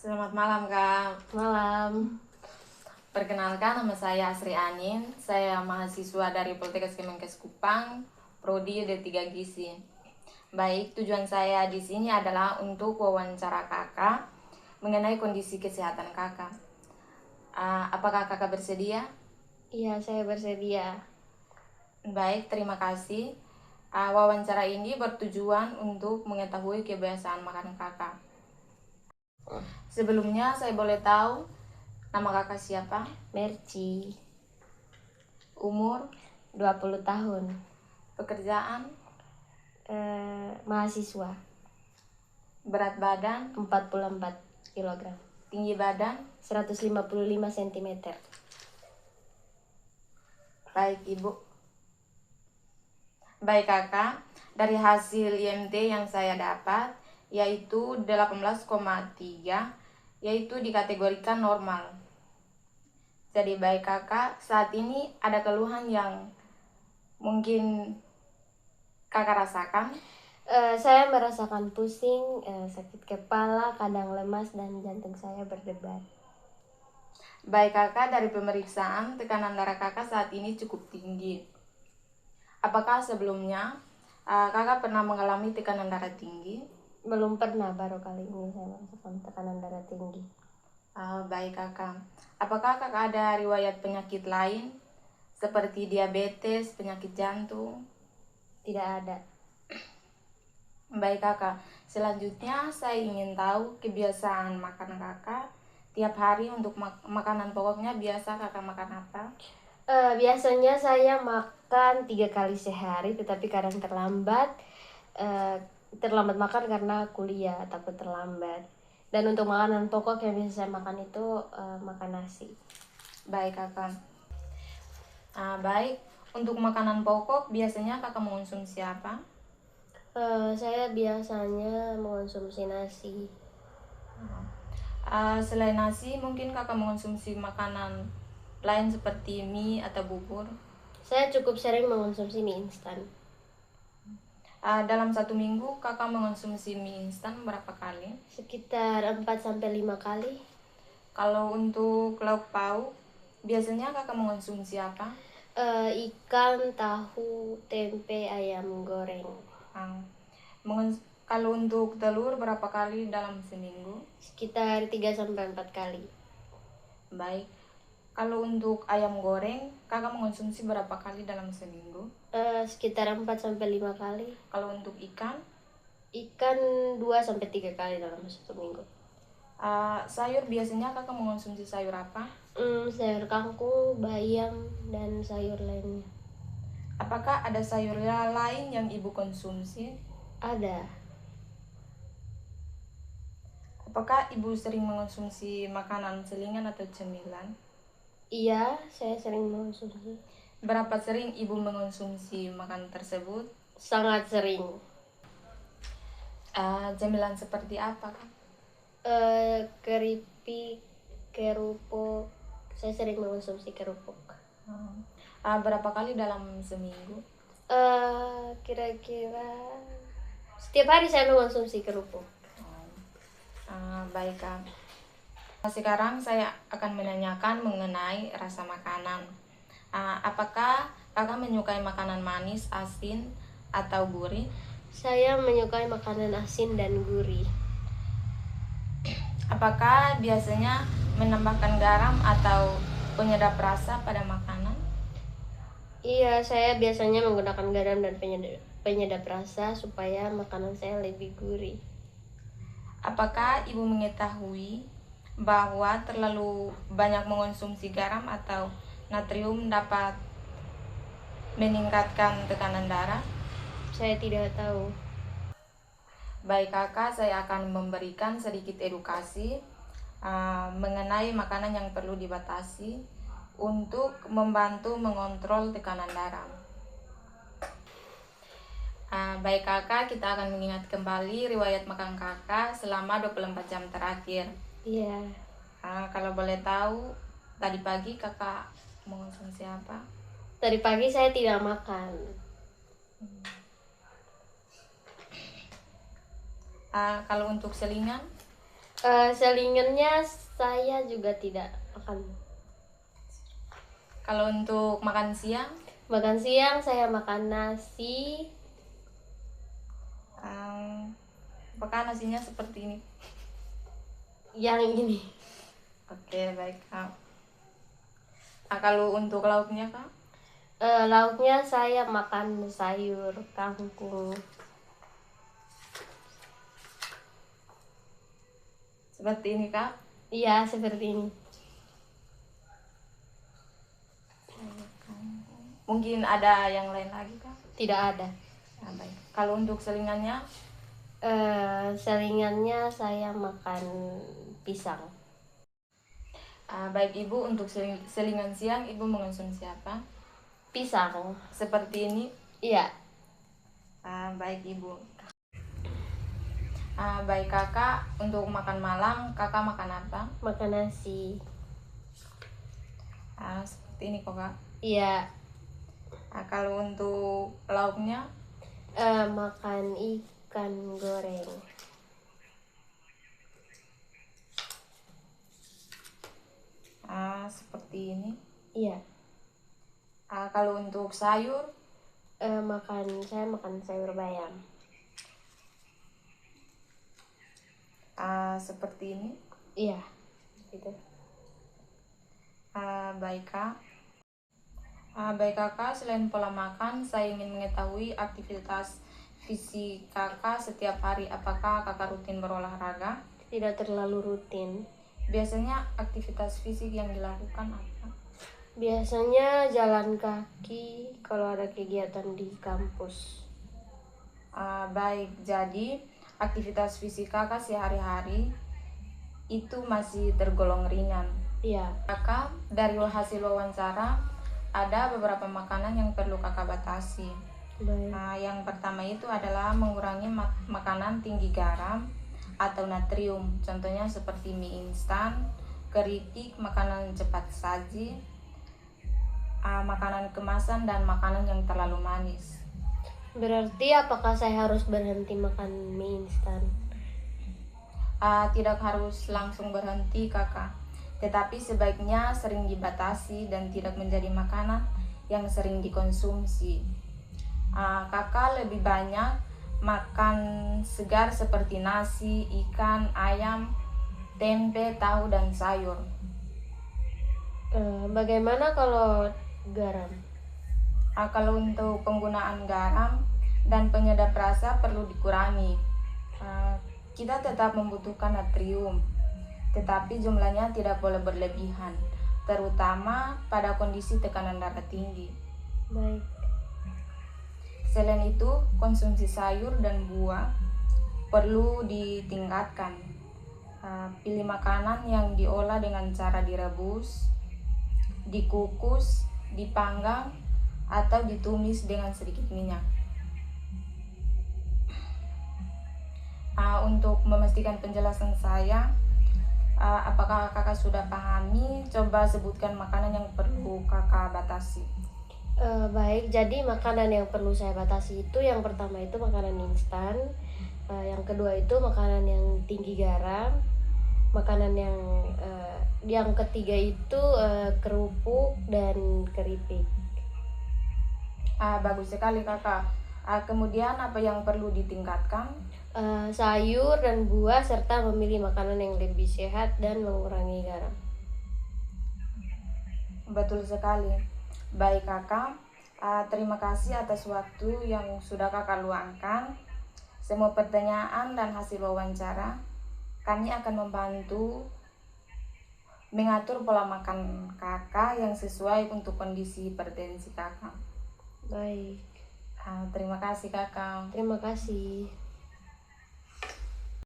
Selamat malam, Kak. Malam. Perkenalkan, nama saya Asri Anin. Saya mahasiswa dari Poltekkes Kemenkes Kupang, Prodi D3 Gizi. Baik, tujuan saya di sini adalah untuk wawancara Kakak mengenai kondisi kesehatan Kakak. Apakah Kakak bersedia? Iya, saya bersedia. Baik, terima kasih. Wawancara ini bertujuan untuk mengetahui kebiasaan makan Kakak. Sebelumnya, saya boleh tahu nama Kakak siapa? Merci, Umur? 20 tahun. Pekerjaan? Mahasiswa, Berat badan? 44 kg. Tinggi badan? 155 cm. Baik, Ibu. Baik, Kakak. Dari hasil IMT yang saya dapat, yaitu 18,3, yaitu dikategorikan normal. Jadi baik Kakak, saat ini ada keluhan yang mungkin Kakak rasakan? Saya merasakan pusing, sakit kepala, kadang lemas, dan jantung saya berdebar. Baik Kakak, dari pemeriksaan tekanan darah Kakak saat ini cukup tinggi. Apakah sebelumnya Kakak pernah mengalami tekanan darah tinggi? Belum pernah, baru kali ini saya merasakan tekanan darah tinggi. Baik Kakak. Apakah Kakak ada riwayat penyakit lain seperti diabetes, penyakit jantung? Tidak ada. Baik Kakak. Selanjutnya saya ingin tahu kebiasaan makan Kakak tiap hari. Untuk makanan pokoknya biasa Kakak makan apa? Biasanya saya makan 3 kali sehari, tetapi kadang terlambat. Terlambat makan karena kuliah, takut terlambat. Dan untuk makanan pokok yang biasa saya makan itu makan nasi. Baik Kakak. Baik, untuk makanan pokok biasanya Kakak mengonsumsi apa? Saya biasanya mengonsumsi nasi. Selain nasi, mungkin Kakak mengonsumsi makanan lain seperti mie atau bubur? Saya cukup sering mengonsumsi mie instan. Dalam satu minggu Kakak mengonsumsi mie instan berapa kali? Sekitar 4-5 kali. Kalau untuk lauk pauk, biasanya Kakak mengonsumsi apa? Ikan, tahu, tempe, ayam goreng. Kalau untuk telur berapa kali dalam seminggu? Sekitar 3-4 kali. Baik. Kalau untuk ayam goreng, Kakak mengonsumsi berapa kali dalam seminggu? Sekitar 4-5 kali. Kalau untuk ikan? Ikan 2-3 kali dalam satu minggu. Sayur biasanya Kakak mengonsumsi sayur apa? Sayur kangkung, bayam, dan sayur lainnya. Apakah ada sayur lain yang Ibu konsumsi? Ada. Apakah Ibu sering mengonsumsi makanan selingan atau cemilan? Iya, saya sering mengonsumsi. Berapa sering Ibu mengonsumsi makanan tersebut? Sangat sering. Cemilan seperti apa, Kak? Keripik, kerupuk. Saya sering mengonsumsi kerupuk. Berapa kali dalam seminggu? Kira-kira setiap hari saya mengonsumsi kerupuk. Baik Kak. Sekarang saya akan menanyakan mengenai rasa makanan. Apakah Kakak menyukai makanan manis, asin, atau gurih? Saya menyukai makanan asin dan gurih. Apakah biasanya menambahkan garam atau penyedap rasa pada makanan? Iya, saya biasanya menggunakan garam dan penyedap rasa supaya makanan saya lebih gurih. Apakah Ibu mengetahui bahwa terlalu banyak mengonsumsi garam atau natrium dapat meningkatkan tekanan darah? Saya tidak tahu. Baik Kakak, saya akan memberikan sedikit edukasi mengenai makanan yang perlu dibatasi untuk membantu mengontrol tekanan darah. Baik Kakak, kita akan mengingat kembali riwayat makan Kakak selama 24 jam terakhir. Iya. Kalau boleh tahu, tadi pagi Kakak mengonsumsi apa? Tadi pagi saya tidak makan. Kalau untuk selingan? Selingannya saya juga tidak makan. Kalau untuk makan siang, Makan siang saya makan nasi. apakah nasinya seperti ini? Yang ini. Oke, baik Kak. Kalau untuk lauknya Kak? Lauknya saya makan sayur kangkung. Seperti ini Kak? Iya, seperti ini. Mungkin ada yang lain lagi Kak? Tidak ada. Nah, baik. Kalau untuk selingannya, Selingannya saya makan pisang. baik Ibu, untuk selingan siang Ibu mengonsumsi apa? Pisang. Seperti ini. Iya. Baik Ibu. Baik Kakak, untuk makan malam Kakak makan apa? Makan nasi. Seperti ini kok Kak. Iya. Kalau untuk lauknya, Makan ikan goreng. seperti ini. Iya. Kalau untuk sayur, Saya makan sayur bayam. seperti ini. Iya. Gitu. Baik Kak. Baik Kakak, selain pola makan, saya ingin mengetahui aktivitas fisik Kakak setiap hari. Apakah Kakak rutin berolahraga? Tidak terlalu rutin. Biasanya aktivitas fisik yang dilakukan apa? Biasanya jalan kaki kalau ada kegiatan di kampus. Baik, jadi aktivitas fisik Kakak sehari-hari itu masih tergolong ringan. Iya. Kakak, dari hasil wawancara, ada beberapa makanan yang perlu Kakak batasi. Baik. Yang pertama itu adalah mengurangi makanan tinggi garam atau natrium. Contohnya seperti mie instan, keripik, makanan cepat saji, makanan kemasan, dan makanan yang terlalu manis. Berarti apakah saya harus berhenti makan mie instan? Tidak harus langsung berhenti Kakak, tetapi sebaiknya sering dibatasi dan tidak menjadi makanan yang sering dikonsumsi. Kakak lebih banyak makan segar seperti nasi, ikan, ayam, tempe, tahu, dan sayur. Bagaimana kalau garam? Kalau untuk penggunaan garam dan penyedap rasa perlu dikurangi. Kita tetap membutuhkan natrium, tetapi jumlahnya tidak boleh berlebihan, terutama pada kondisi tekanan darah tinggi. Baik. Selain itu, konsumsi sayur dan buah perlu ditingkatkan. Pilih makanan yang diolah dengan cara direbus, dikukus, dipanggang, atau ditumis dengan sedikit minyak. Untuk memastikan penjelasan saya, apakah Kakak sudah pahami? Coba sebutkan makanan yang perlu Kakak batasi. Baik, jadi makanan yang perlu saya batasi itu yang pertama itu makanan instan, yang kedua itu makanan yang tinggi garam, makanan yang ketiga itu kerupuk dan keripik. Bagus sekali Kakak. Kemudian apa yang perlu ditingkatkan? Sayur dan buah serta memilih makanan yang lebih sehat dan mengurangi garam. Betul sekali. Baik Kakak, terima kasih atas waktu yang sudah Kakak luangkan. Semua pertanyaan dan hasil wawancara kami akan membantu mengatur pola makan Kakak yang sesuai untuk kondisi hipertensi Kakak. Baik. Terima kasih Kakak. Terima kasih.